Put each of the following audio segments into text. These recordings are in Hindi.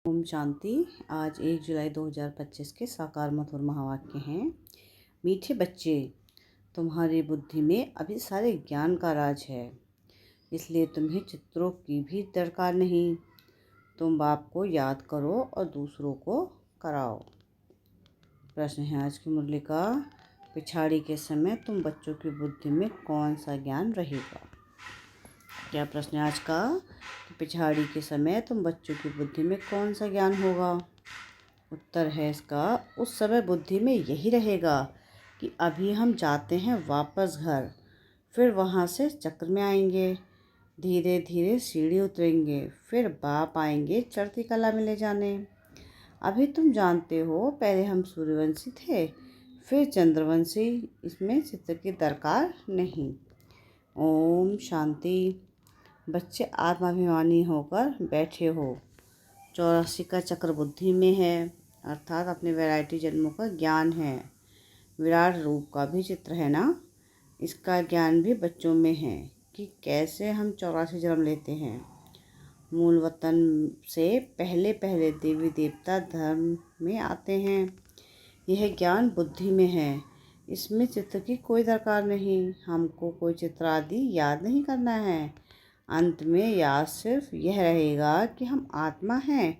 ओम शांति। आज 1 जुलाई 2025 के साकार मधुर महावाक्य हैं। मीठे बच्चे, तुम्हारी बुद्धि में अभी सारे ज्ञान का राज है, इसलिए तुम्हें चित्रों की भी दरकार नहीं। तुम बाप को याद करो और दूसरों को कराओ। प्रश्न है आज की मुरली का, पिछाड़ी के समय तुम बच्चों की बुद्धि में कौन सा ज्ञान रहेगा। क्या प्रश्न है आज का, तो पिछाड़ी के समय तुम बच्चों की बुद्धि में कौन सा ज्ञान होगा। उत्तर है इसका, उस समय बुद्धि में यही रहेगा कि अभी हम जाते हैं वापस घर, फिर वहाँ से चक्र में आएंगे, धीरे धीरे सीढ़ी उतरेंगे, फिर बाप आएंगे चढ़ती कला में ले जाने। अभी तुम जानते हो, पहले हम सूर्यवंशी थे, फिर चंद्रवंशी, इसमें चित्र की दरकार नहीं। ओम शांति। बच्चे आत्माभिमानी होकर बैठे हो। 84 का चक्र बुद्धि में है, अर्थात अपने वैरायटी जन्मों का ज्ञान है। विराट रूप का भी चित्र है ना, इसका ज्ञान भी बच्चों में है कि कैसे हम 84 जन्म लेते हैं। मूल वतन से पहले पहले देवी देवता धर्म में आते हैं। यह ज्ञान बुद्धि में है, इसमें चित्र की कोई दरकार नहीं। हमको कोई चित्र आदि याद नहीं करना है। अंत में याद सिर्फ यह रहेगा कि हम आत्मा हैं,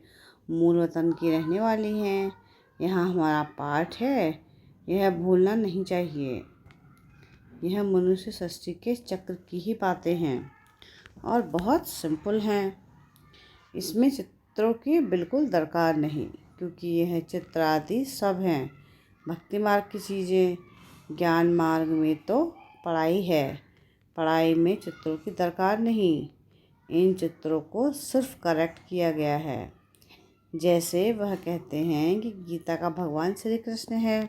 मूल वतन की रहने वाली हैं, यहाँ हमारा पाठ है, यह भूलना नहीं चाहिए। यह मनुष्य सृष्टि के चक्र की ही बातें हैं और बहुत सिंपल हैं। इसमें चित्रों की बिल्कुल दरकार नहीं, क्योंकि यह चित्र आदि सब हैं भक्ति मार्ग की चीज़ें। ज्ञान मार्ग में तो पढ़ाई है, पढ़ाई में चित्रों की दरकार नहीं। इन चित्रों को सिर्फ करेक्ट किया गया है। जैसे वह कहते हैं कि गीता का भगवान श्री कृष्ण है,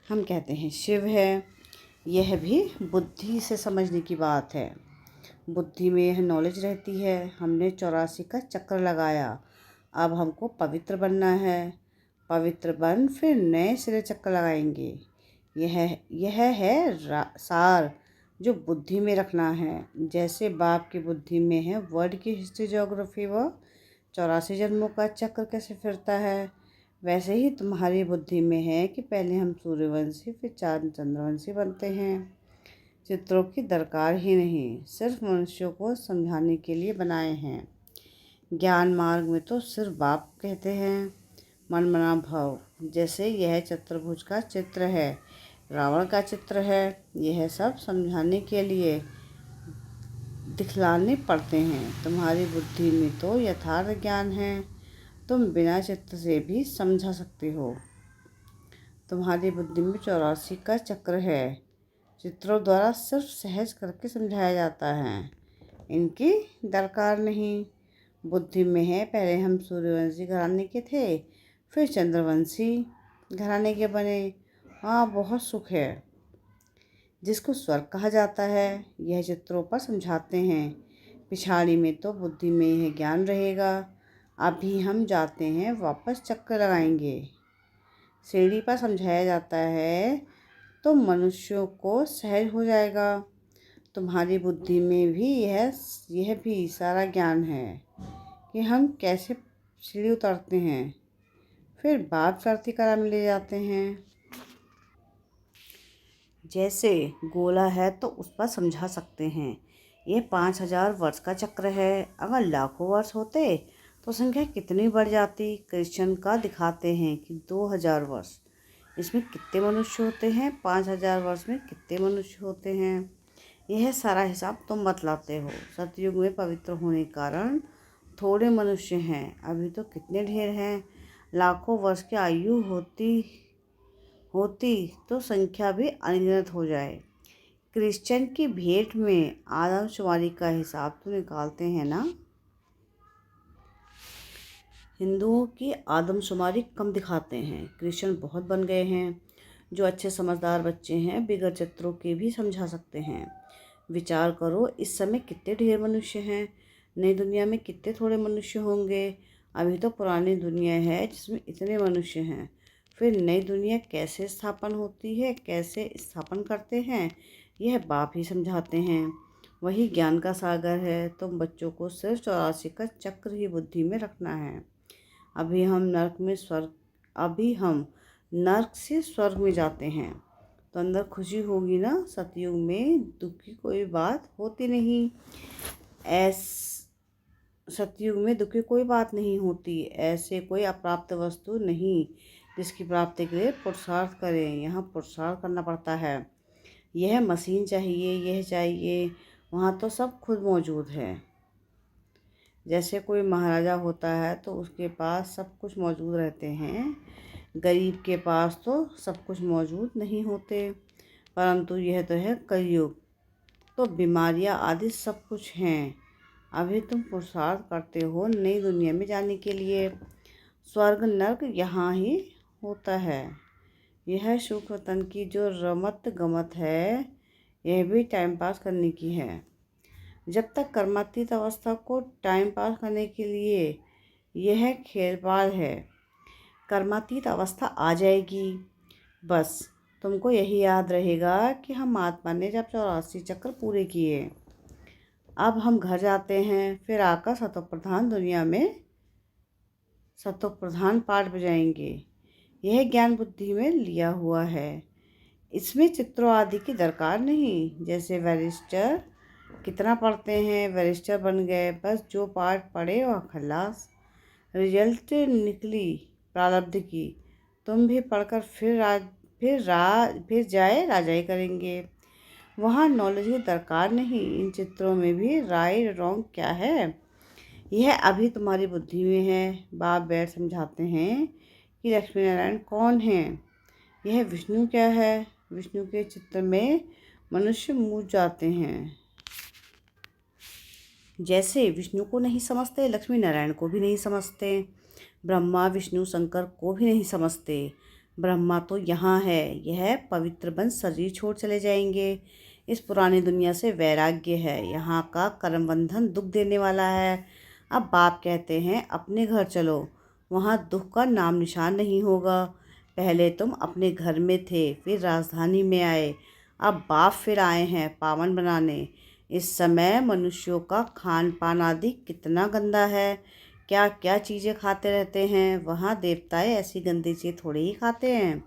हम कहते हैं शिव है। यह भी बुद्धि से समझने की बात है। बुद्धि में यह नॉलेज रहती है। हमने 84 का चक्र लगाया, अब हमको पवित्र बनना है। पवित्र बन फिर नए सिरे चक्कर लगाएंगे। यह है सार जो बुद्धि में रखना है। जैसे बाप की बुद्धि में है वर्ल्ड की हिस्ट्री ज्योग्राफी व 84 जन्मों का चक्र कैसे फिरता है, वैसे ही तुम्हारी बुद्धि में है कि पहले हम सूर्यवंशी फिर चंद्रवंशी बनते हैं। चित्रों की दरकार ही नहीं, सिर्फ मनुष्यों को समझाने के लिए बनाए हैं। ज्ञान मार्ग में तो सिर्फ बाप कहते हैं मन मना भव। जैसे यह चतुर्भुज का चित्र है, रावण का चित्र है, यह सब समझाने के लिए दिखलाने पड़ते हैं। तुम्हारी बुद्धि में तो यथार्थ ज्ञान है, तुम बिना चित्र से भी समझा सकते हो। तुम्हारी बुद्धि में 84 का चक्र है, चित्रों द्वारा सिर्फ सहज करके समझाया जाता है, इनकी दरकार नहीं। बुद्धि में है पहले हम सूर्यवंशी घराने के थे, फिर चंद्रवंशी घराने के बने। हाँ, बहुत सुख है, जिसको स्वर्ग कहा जाता है, यह चित्रों पर समझाते हैं। पिछाड़ी में तो बुद्धि में यह ज्ञान रहेगा। अभी हम जाते हैं वापस चक्कर लगाएंगे। सीढ़ी पर समझाया जाता है तो मनुष्यों को सहज हो जाएगा। तुम्हारी बुद्धि में भी यह भी सारा ज्ञान है कि हम कैसे सीढ़ी उतरते हैं, फिर बाप चढ़ती कला में ले जाते हैं। जैसे गोला है तो उस पर समझा सकते हैं ये 5000 वर्ष का चक्र है। अगर लाखों वर्ष होते तो संख्या कितनी बढ़ जाती। क्रिश्चियन का दिखाते हैं कि 2000 वर्ष, इसमें कितने मनुष्य होते हैं, 5000 वर्ष में कितने मनुष्य होते हैं। यह सारा हिसाब तुम बतलाते हो। सतयुग में पवित्र होने के कारण थोड़े मनुष्य हैं, अभी तो कितने ढेर हैं। लाखों वर्ष की आयु होती तो संख्या भी अनगिनत हो जाए। क्रिश्चियन की भेंट में आदमशुमारी का हिसाब तो निकालते हैं ना। हिंदुओं की आदमशुमारी कम दिखाते हैं, क्रिश्चियन बहुत बन गए हैं। जो अच्छे समझदार बच्चे हैं बिगड़ चित्रों के भी समझा सकते हैं। विचार करो, इस समय कितने ढेर मनुष्य हैं, नई दुनिया में कितने थोड़े मनुष्य होंगे। अभी तो पुरानी दुनिया है जिसमें इतने मनुष्य हैं, फिर नई दुनिया कैसे स्थापन होती है, कैसे स्थापन करते हैं, यह बाप ही समझाते हैं। वही ज्ञान का सागर है। तुम बच्चों को सिर्फ 84 का चक्र ही बुद्धि में रखना है। अभी हम नर्क से स्वर्ग में जाते हैं। तो अंदर खुशी होगी ना। सतयुग में दुख की कोई बात होती नहीं। ऐस सतयुग में दुख की कोई बात नहीं होती। ऐसे कोई अप्राप्त वस्तु नहीं जिसकी प्राप्ति के लिए पुरुषार्थ करें। यहाँ पुरुषार्थ करना पड़ता है। यह मशीन चाहिए, यह चाहिए, वहाँ तो सब खुद मौजूद है। जैसे कोई महाराजा होता है तो उसके पास सब कुछ मौजूद रहते हैं। गरीब के पास तो सब कुछ मौजूद नहीं होते। परंतु यह तो है कलयुग, तो बीमारियां आदि सब कुछ हैं। अभी तुम पुरुषार्थ करते हो नई दुनिया में जाने के लिए। स्वर्ग नर्क यहाँ ही होता है। यह सुख वतन की जो रमत गमत है, यह भी टाइम पास करने की है। जब तक कर्मातीत अवस्था को टाइम पास करने के लिए यह खेलबाज है। कर्मातीत अवस्था आ जाएगी, बस तुमको यही याद रहेगा कि हम आत्मा ने जब 84 चक्र पूरे किए, अब हम घर जाते हैं, फिर आकर सतोप्रधान दुनिया में सतोप्रधान पाठ बजाएंगे। यह ज्ञान बुद्धि में लिया हुआ है। इसमें चित्रों आदि की दरकार नहीं। जैसे बैरिस्टर कितना पढ़ते हैं, बैरिस्टर बन गए, बस जो पाठ पढ़े वह खल्लास। रिजल्ट निकली प्रारब्ध की। तुम भी पढ़कर फिर जाए राजाई करेंगे। वहाँ नॉलेज की दरकार नहीं। इन चित्रों में भी राइट रॉन्ग क्या है, यह अभी तुम्हारी बुद्धि में है। बाप बैठ समझाते हैं कि लक्ष्मी नारायण कौन है, यह विष्णु क्या है। विष्णु के चित्र में मनुष्य मूझ जाते हैं। जैसे विष्णु को नहीं समझते, लक्ष्मी नारायण को भी नहीं समझते, ब्रह्मा विष्णु शंकर को भी नहीं समझते। ब्रह्मा तो यहाँ है, यह पवित्र बन शरीर छोड़ चले जाएंगे। इस पुरानी दुनिया से वैराग्य है। यहाँ का कर्म बंधन दुख देने वाला है। अब बाप कहते हैं अपने घर चलो, वहाँ दुख का नाम निशान नहीं होगा। पहले तुम अपने घर में थे, फिर राजधानी में आए, अब बाप फिर आए हैं पावन बनाने। इस समय मनुष्यों का खान पान आदि कितना गंदा है। क्या क्या चीज़ें खाते रहते हैं। वहाँ देवताएं ऐसी गंदी चीज़ थोड़ी ही खाते हैं।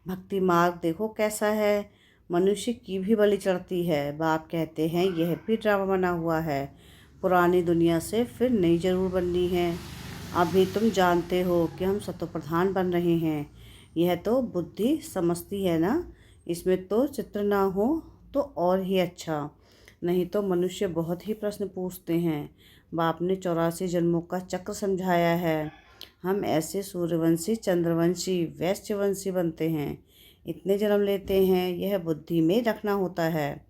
भक्ति मार्ग देखो कैसा है, मनुष्य की भी बलि चढ़ती है। बाप कहते हैं यह भी ड्रामा बना हुआ है। पुरानी दुनिया से फिर नई जरूर बननी है। अभी तुम जानते हो कि हम सतोप्रधान बन रहे हैं। यह तो बुद्धि समझती है ना। इसमें तो चित्र ना हो तो और ही अच्छा, नहीं तो मनुष्य बहुत ही प्रश्न पूछते हैं। बाप ने 84 जन्मों का चक्र समझाया है। हम ऐसे सूर्यवंशी, चंद्रवंशी, वैश्यवंशी बनते हैं, इतने जन्म लेते हैं, यह बुद्धि में रखना होता है।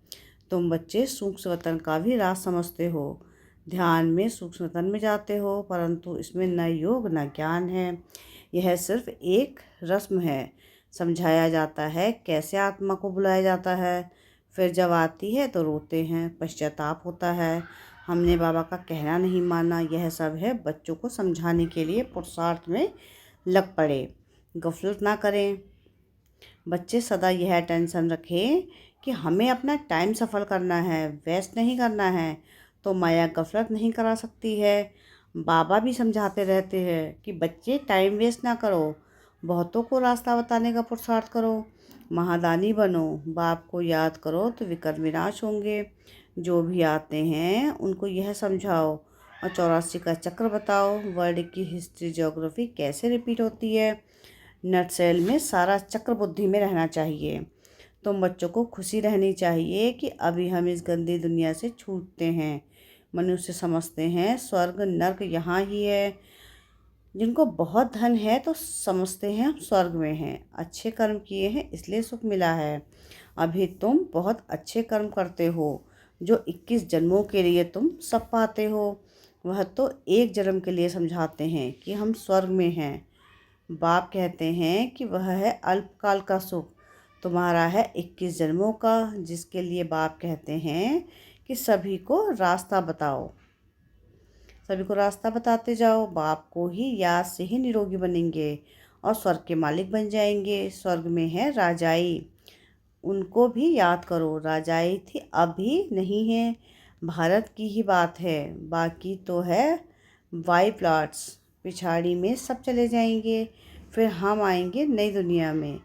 तुम बच्चे सूक्ष्म वतन का भी राज समझते हो, ध्यान में सूक्ष्म वतन में जाते हो, परंतु इसमें न योग न ज्ञान है। यह सिर्फ एक रस्म है। समझाया जाता है कैसे आत्मा को बुलाया जाता है, फिर जब आती है तो रोते हैं, पश्चाताप होता है, हमने बाबा का कहना नहीं माना। यह सब है बच्चों को समझाने के लिए पुरुषार्थ में लग पड़े। गफलत ना करें। बच्चे सदा यह टेंशन रखें कि हमें अपना टाइम सफल करना है, वेस्ट नहीं करना है, तो माया गफलत नहीं करा सकती है। बाबा भी समझाते रहते हैं कि बच्चे टाइम वेस्ट ना करो, बहुतों को रास्ता बताने का पुरुषार्थ करो, महादानी बनो, बाप को याद करो तो विकर्म विनाश होंगे। जो भी आते हैं उनको यह समझाओ और 84 का चक्र बताओ। वर्ल्ड की हिस्ट्री ज्योग्राफी कैसे रिपीट होती है। नटसेल में सारा चक्र बुद्धि में रहना चाहिए। तुम बच्चों को खुशी रहनी चाहिए कि अभी हम इस गंदी दुनिया से छूटते हैं। मनुष्य समझते हैं स्वर्ग नर्क यहाँ ही है। जिनको बहुत धन है तो समझते हैं हम स्वर्ग में हैं, अच्छे कर्म किए हैं इसलिए सुख मिला है। अभी तुम बहुत अच्छे कर्म करते हो, जो 21 जन्मों के लिए तुम सब पाते हो। वह तो एक जन्म के लिए समझाते हैं कि हम स्वर्ग में हैं। बाप कहते हैं कि वह है अल्पकाल का सुख, तुम्हारा है 21 जन्मों का, जिसके लिए बाप कहते हैं कि सभी को रास्ता बताओ, सभी को रास्ता बताते जाओ। बाप को ही याद से ही निरोगी बनेंगे और स्वर्ग के मालिक बन जाएंगे। स्वर्ग में है राजाई, उनको भी याद करो। राजाई थी अभी नहीं है, भारत की ही बात है, बाकी तो है वाई प्लाट्स पिछाड़ी में सब चले जाएंगे, फिर हम आएंगे नई दुनिया में।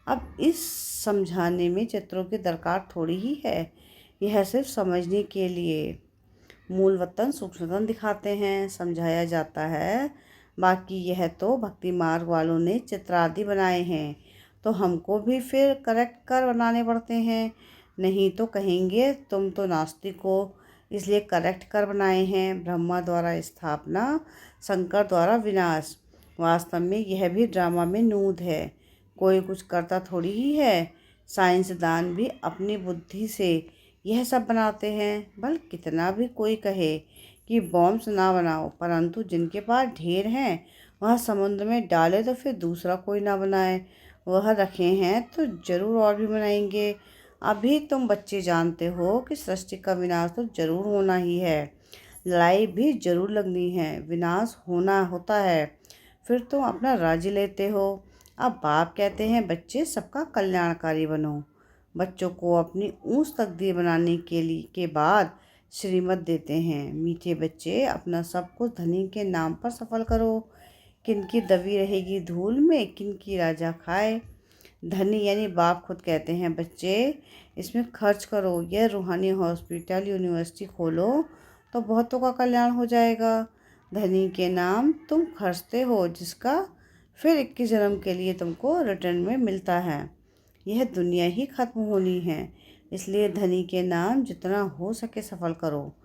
अब इस समझाने में चित्रों की दरकार थोड़ी ही है, यह सिर्फ समझने के लिए मूल वतन सूक्ष्मतम दिखाते हैं, समझाया जाता है। बाकी यह तो भक्ति मार्ग वालों ने चित्र आदि बनाए हैं, तो हमको भी फिर करेक्ट कर बनाने पड़ते हैं। नहीं तो कहेंगे तुम तो नास्तिक हो, इसलिए करेक्ट कर बनाए हैं। ब्रह्मा द्वारा स्थापना, शंकर द्वारा विनाश। वास्तव में यह भी ड्रामा में नूद है, कोई कुछ करता थोड़ी ही है। साइंसदान भी अपनी बुद्धि से यह सब बनाते हैं। भले कितना भी कोई कहे कि बॉम्ब्स ना बनाओ, परंतु जिनके पास ढेर हैं वह समुद्र में डाले तो फिर दूसरा कोई ना बनाए। वह रखे हैं तो जरूर और भी बनाएंगे। अभी तुम बच्चे जानते हो कि सृष्टि का विनाश तो जरूर होना ही है, लड़ाई भी जरूर लगनी है, विनाश होना होता है, फिर तुम अपना राज्य लेते हो। अब बाप कहते हैं बच्चे सबका कल्याणकारी बनो। बच्चों को अपनी ऊंच तकदीर बनाने के बाद श्रीमत देते हैं। मीठे बच्चे, अपना सब कुछ धनी के नाम पर सफल करो। किनकी दबी रहेगी धूल में, किनकी राजा खाए। धनी यानी बाप खुद कहते हैं बच्चे इसमें खर्च करो, यह रूहानी हॉस्पिटल यूनिवर्सिटी खोलो तो बहुतों का कल्याण हो जाएगा। धनी के नाम तुम खर्चते हो, जिसका फिर 21 जन्म के लिए तुमको रिटर्न में मिलता है। यह दुनिया ही खत्म होनी है, इसलिए धनी के नाम जितना हो सके सफल करो।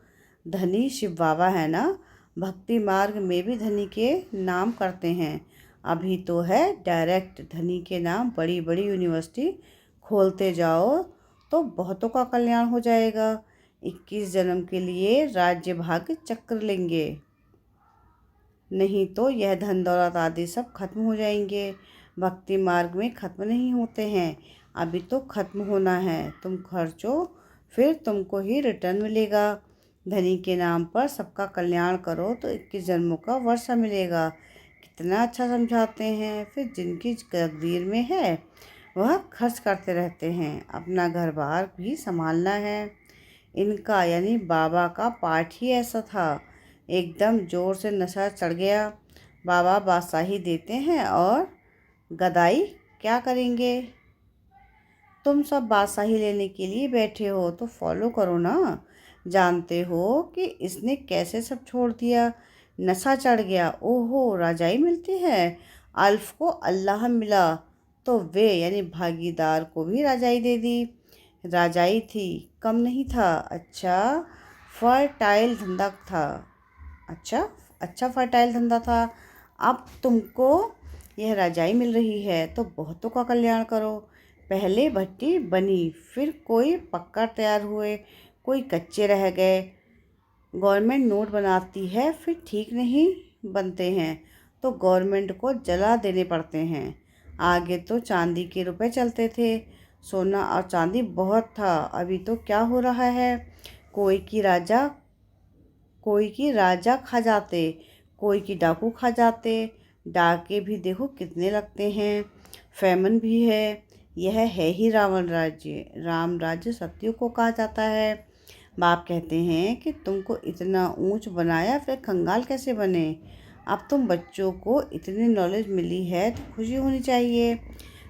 धनी शिव बाबा है ना, भक्ति मार्ग में भी धनी के नाम करते हैं। अभी तो है डायरेक्ट धनी के नाम बड़ी बड़ी यूनिवर्सिटी खोलते जाओ तो बहुतों का कल्याण हो जाएगा। 21 जन्म के लिए राज्य भाग्य चक्र लेंगे, नहीं तो यह धन दौलत आदि सब खत्म हो जाएंगे। भक्ति मार्ग में खत्म नहीं होते हैं, अभी तो खत्म होना है। तुम खर्चो फिर तुमको ही रिटर्न मिलेगा। धनी के नाम पर सबका कल्याण करो तो 21 जन्मों का वर्षा मिलेगा। कितना अच्छा समझाते हैं। फिर जिनकी तकदीर में है वह खर्च करते रहते हैं, अपना घर बार भी संभालना है। इनका यानी बाबा का पाठ ही ऐसा था, एकदम जोर से नशा चढ़ गया। बाबा बादशाही देते हैं और गदाई क्या करेंगे। तुम सब बादशाही लेने के लिए बैठे हो तो फॉलो करो ना। जानते हो कि इसने कैसे सब छोड़ दिया, नशा चढ़ गया। ओहो, राजाई मिलती है। अल्फ को अल्लाह मिला तो वे यानी भागीदार को भी राजाई दे दी। राजाई थी, कम नहीं था। अच्छा फर्टाइल धंधा था। अच्छा फर्टाइल धंधा था। अब तुमको यह राजाई मिल रही है तो बहुतों का कल्याण करो। पहले भट्टी बनी, फिर कोई पक्का तैयार हुए, कोई कच्चे रह गए। गवर्नमेंट नोट बनाती है, फिर ठीक नहीं बनते हैं तो गवर्नमेंट को जला देने पड़ते हैं। आगे तो चांदी के रुपए चलते थे, सोना और चांदी बहुत था। अभी तो क्या हो रहा है, कोई की राजा खा जाते, कोई की डाकू खा जाते। डाके भी देखो कितने लगते हैं, फेमन भी है। यह है ही रावण राज्य। राम राज्य सत्य को कहा जाता है। बाप कहते हैं कि तुमको इतना ऊंच बनाया, फिर कंगाल कैसे बने। अब तुम बच्चों को इतनी नॉलेज मिली है तो खुशी होनी चाहिए।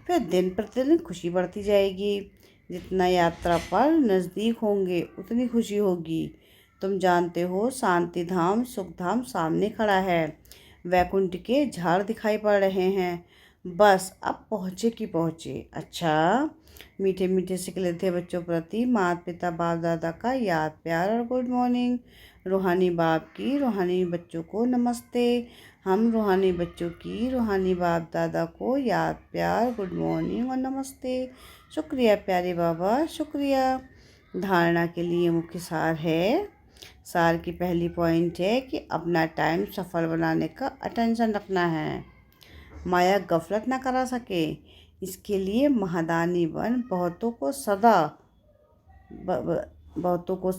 फिर दिन प्रतिदिन खुशी बढ़ती जाएगी। जितना यात्रा पर नज़दीक होंगे उतनी खुशी होगी। तुम जानते हो शांति धाम सुख धाम सामने खड़ा है, वैकुंठ के झाड़ दिखाई पड़ रहे हैं। बस अब पहुँचे कि पहुँचे। अच्छा, मीठे मीठे सिकले थे बच्चों प्रति माता पिता बाप दादा का याद प्यार और गुड मॉर्निंग। रूहानी बाप की रूहानी बच्चों को नमस्ते। हम रूहानी बच्चों की रूहानी बाप दादा को याद प्यार गुड मॉर्निंग और नमस्ते। शुक्रिया प्यारे बाबा, शुक्रिया। धारणा के लिए मुख्य सार है। सार की पहली पॉइंट है कि अपना टाइम सफल बनाने का अटेंशन रखना है, माया गफलत ना करा सके। इसके लिए महादानी बन बहुतों को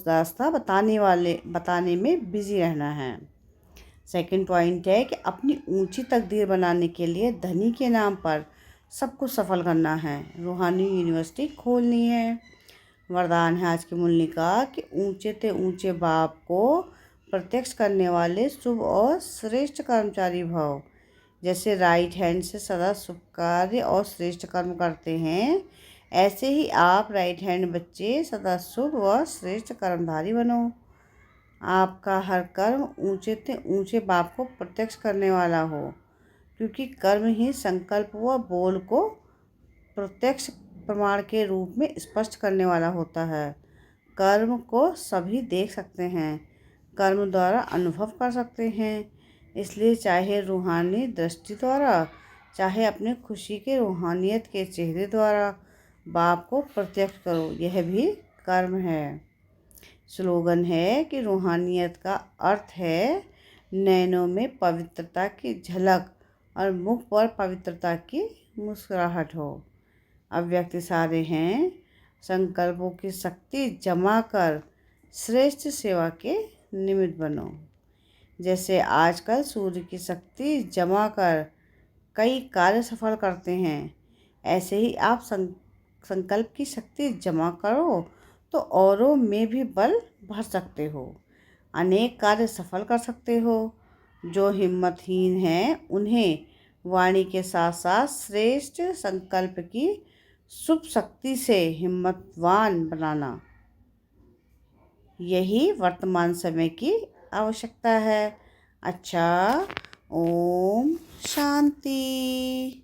रास्ता बताने में बिजी रहना है। सेकंड पॉइंट है कि अपनी ऊंची तकदीर बनाने के लिए धनी के नाम पर सब कुछ सफल करना है, रूहानी यूनिवर्सिटी खोलनी है। वरदान है आज की मुरली का कि ऊंचे ते ऊंचे बाप को प्रत्यक्ष करने वाले शुभ और श्रेष्ठ कर्मचारी भव। जैसे राइट हैंड से सदा शुभ कार्य और श्रेष्ठ कर्म करते हैं, ऐसे ही आप राइट हैंड बच्चे सदा शुभ व श्रेष्ठ कर्मधारी बनो। आपका हर कर्म ऊंचे से ऊंचे बाप को प्रत्यक्ष करने वाला हो, क्योंकि कर्म ही संकल्प व बोल को प्रत्यक्ष प्रमाण के रूप में स्पष्ट करने वाला होता है। कर्म को सभी देख सकते हैं, कर्म द्वारा अनुभव कर सकते हैं। इसलिए चाहे रूहानी दृष्टि द्वारा, चाहे अपने खुशी के रूहानियत के चेहरे द्वारा बाप को प्रत्यक्ष करो, यह भी कर्म है। स्लोगन है कि रूहानियत का अर्थ है नैनों में पवित्रता की झलक और मुख पर पवित्रता की मुस्कुराहट हो। अव्यक्त इशारे हैं, संकल्पों की शक्ति जमा कर श्रेष्ठ सेवा के निमित्त बनो। जैसे आजकल सूर्य की शक्ति जमा कर कई कार्य सफल करते हैं, ऐसे ही आप संकल्प की शक्ति जमा करो तो औरों में भी बल भर सकते हो, अनेक कार्य सफल कर सकते हो। जो हिम्मतहीन हैं उन्हें वाणी के साथ साथ श्रेष्ठ संकल्प की शुभ शक्ति से हिम्मतवान बनाना, यही वर्तमान समय की आवश्यकता है। अच्छा, ओम शांति।